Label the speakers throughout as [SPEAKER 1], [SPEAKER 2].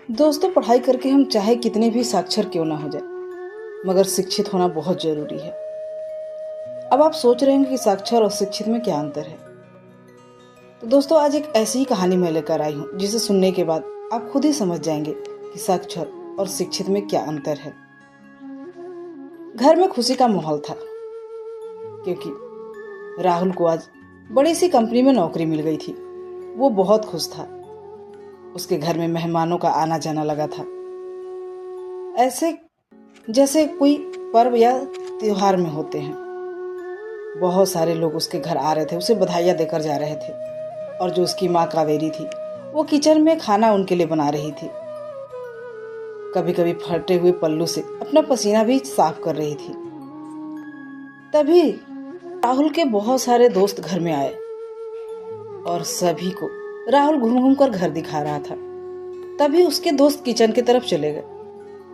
[SPEAKER 1] दोस्तों, पढ़ाई करके हम चाहे कितने भी साक्षर क्यों ना हो जाए, मगर शिक्षित होना बहुत जरूरी है। अब आप सोच रहे होंगे कि साक्षर और शिक्षित में क्या अंतर है। तो दोस्तों, आज एक ऐसी ही कहानी मैं लेकर आई हूँ जिसे सुनने के बाद आप खुद ही समझ जाएंगे कि साक्षर और शिक्षित में क्या अंतर है। घर में खुशी का माहौल था क्योंकि राहुल को आज बड़ी सी कंपनी में नौकरी मिल गई थी। वो बहुत खुश था। उसके घर में मेहमानों का आना जाना लगा था, ऐसे जैसे कोई पर्व या त्योहार में होते हैं। बहुत सारे लोग उसके घर आ रहे थे, उसे बधाइयाँ देकर जा रहे थे। और जो उसकी माँ कावेरी थी, वो किचन में खाना उनके लिए बना रही थी। कभी कभी फटे हुए पल्लू से अपना पसीना भी साफ कर रही थी। तभी राहुल के बहुत सारे दोस्त घर में आए और सभी को राहुल घूम घूम कर घर दिखा रहा था। तभी उसके दोस्त किचन की तरफ चले गए।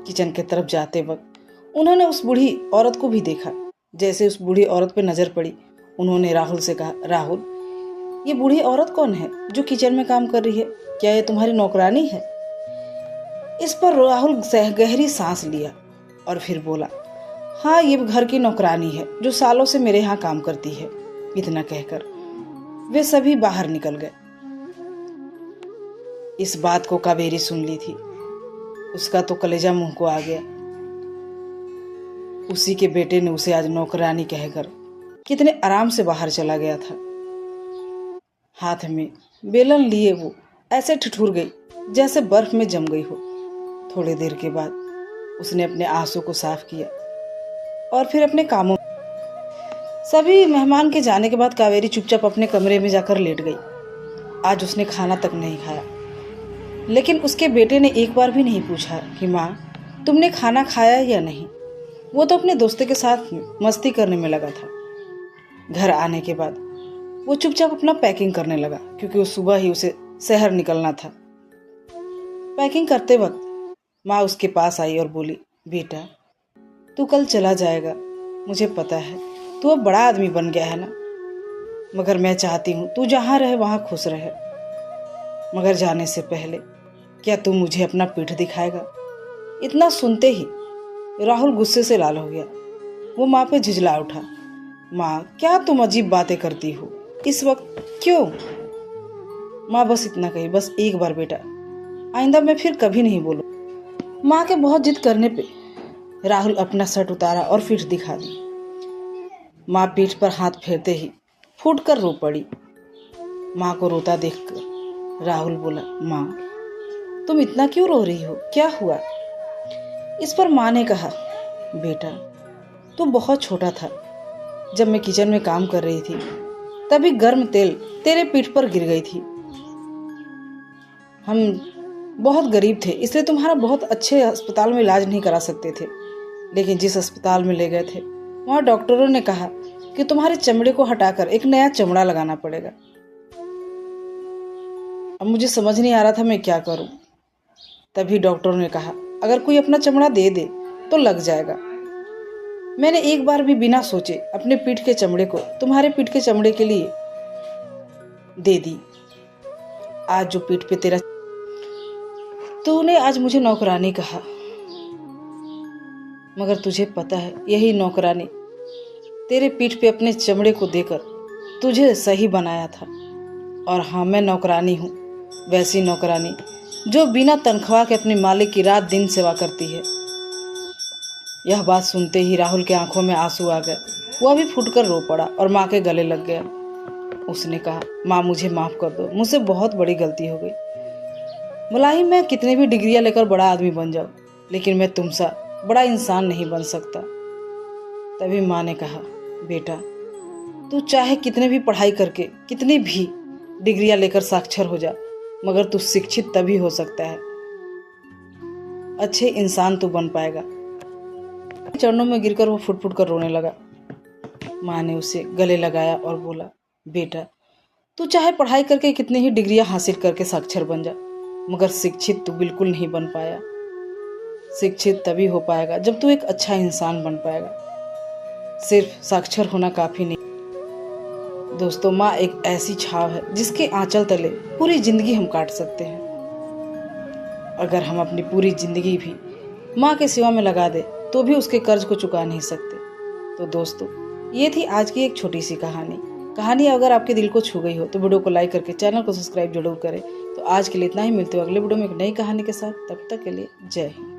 [SPEAKER 1] किचन की तरफ जाते वक्त उन्होंने उस बूढ़ी औरत को भी देखा। जैसे उस बूढ़ी औरत पे नजर पड़ी, उन्होंने राहुल से कहा, राहुल, ये बूढ़ी औरत कौन है जो किचन में काम कर रही है? क्या ये तुम्हारी नौकरानी है? इस पर राहुल गहरी सांस लिया और फिर बोला, हाँ, ये घर की नौकरानी है जो सालों से मेरे यहाँ काम करती है। इतना कहकर वे सभी बाहर निकल गए। इस बात को कावेरी सुन ली थी। उसका तो कलेजा मुंह को आ गया। उसी के बेटे ने उसे आज नौकरानी कहकर कितने आराम से बाहर चला गया था। हाथ में बेलन लिए वो ऐसे ठिठुर गई जैसे बर्फ में जम गई हो। थोड़ी देर के बाद उसने अपने आंसू को साफ किया और फिर अपने कामों। सभी मेहमान के जाने के बाद कावेरी चुपचाप अपने कमरे में जाकर लेट गई। आज उसने खाना तक नहीं खाया, लेकिन उसके बेटे ने एक बार भी नहीं पूछा कि माँ, तुमने खाना खाया या नहीं। वो तो अपने दोस्तों के साथ मस्ती करने में लगा था। घर आने के बाद वो चुपचाप अपना पैकिंग करने लगा, क्योंकि वो सुबह ही उसे शहर निकलना था। पैकिंग करते वक्त माँ उसके पास आई और बोली, बेटा, तू कल चला जाएगा, मुझे पता है, तू अब बड़ा आदमी बन गया है ना, मगर मैं चाहती हूँ तू जहाँ रहे वहाँ खुश रहे। मगर जाने से पहले क्या तू मुझे अपना पीठ दिखाएगा? इतना सुनते ही राहुल गुस्से से लाल हो गया। वो माँ पे झिझला उठा। माँ, क्या तुम अजीब बातें करती हो इस वक्त? क्यों? माँ बस इतना कही, बस एक बार बेटा, आइंदा मैं फिर कभी नहीं बोलूँ। माँ के बहुत जिद करने पे राहुल अपना शर्ट उतारा और पीठ दिखा दी। माँ पीठ पर हाथ फेरते ही फूट कर रो पड़ी। माँ को रोता देखकर राहुल बोला, माँ, तुम इतना क्यों रो रही हो? क्या हुआ? इस पर माँ ने कहा, बेटा, तू बहुत छोटा था जब मैं किचन में काम कर रही थी, तभी गर्म तेल तेरे पीठ पर गिर गई थी। हम बहुत गरीब थे, इसलिए तुम्हारा बहुत अच्छे अस्पताल में इलाज नहीं करा सकते थे। लेकिन जिस अस्पताल में ले गए थे, वहाँ डॉक्टरों ने कहा कि तुम्हारे चमड़े को हटाकर एक नया चमड़ा लगाना पड़ेगा। अब मुझे समझ नहीं आ रहा था मैं क्या करूं। तभी डॉक्टरों ने कहा, अगर कोई अपना चमड़ा दे दे तो लग जाएगा। मैंने एक बार भी बिना सोचे अपने पीठ के चमड़े को तुम्हारे पीठ के चमड़े के लिए दे दी। आज जो पीठ पे तेरा, तूने आज मुझे नौकरानी कहा, मगर तुझे पता है यही नौकरानी तेरे पीठ पे अपने चमड़े को देकर तुझे सही बनाया था। और हाँ, मैं नौकरानी हूँ, वैसी नौकरानी जो बिना तनख्वाह के अपने मालिक की रात दिन सेवा करती है। यह बात सुनते ही राहुल के आंखों में आंसू आ गए। वह भी फूटकर रो पड़ा और माँ के गले लग गया। उसने कहा, माँ, मुझे माफ़ कर दो, मुझसे बहुत बड़ी गलती हो गई। भला ही मैं कितने भी डिग्रियां लेकर बड़ा आदमी बन जाऊं, लेकिन मैं तुमसा बड़ा इंसान नहीं बन सकता। तभी माँ ने कहा, बेटा, तू चाहे कितने भी पढ़ाई करके कितनी भी डिग्रियां लेकर साक्षर हो जा, मगर तू शिक्षित तभी हो सकता है, अच्छे इंसान तू बन पाएगा। चरणों में गिरकर वो फुट फुट कर रोने लगा। माँ ने उसे गले लगाया और बोला, बेटा, तू चाहे पढ़ाई करके कितनी ही डिग्रियां हासिल करके साक्षर बन जा, मगर शिक्षित तू बिल्कुल नहीं बन पाया। शिक्षित तभी हो पाएगा जब तू एक अच्छा इंसान बन पाएगा। सिर्फ साक्षर होना काफी नहीं। दोस्तों, माँ एक ऐसी छाव है जिसके आंचल तले पूरी जिंदगी हम काट सकते हैं। अगर हम अपनी पूरी जिंदगी भी माँ के सेवा में लगा दे तो भी उसके कर्ज को चुका नहीं सकते। तो दोस्तों, ये थी आज की एक छोटी सी कहानी अगर आपके दिल को छू गई हो तो वीडियो को लाइक करके चैनल को सब्सक्राइब जरूर करें। तो आज के लिए इतना ही, मिलते हो अगले वीडियो में एक नई कहानी के साथ। तब तक के लिए जय हिंद।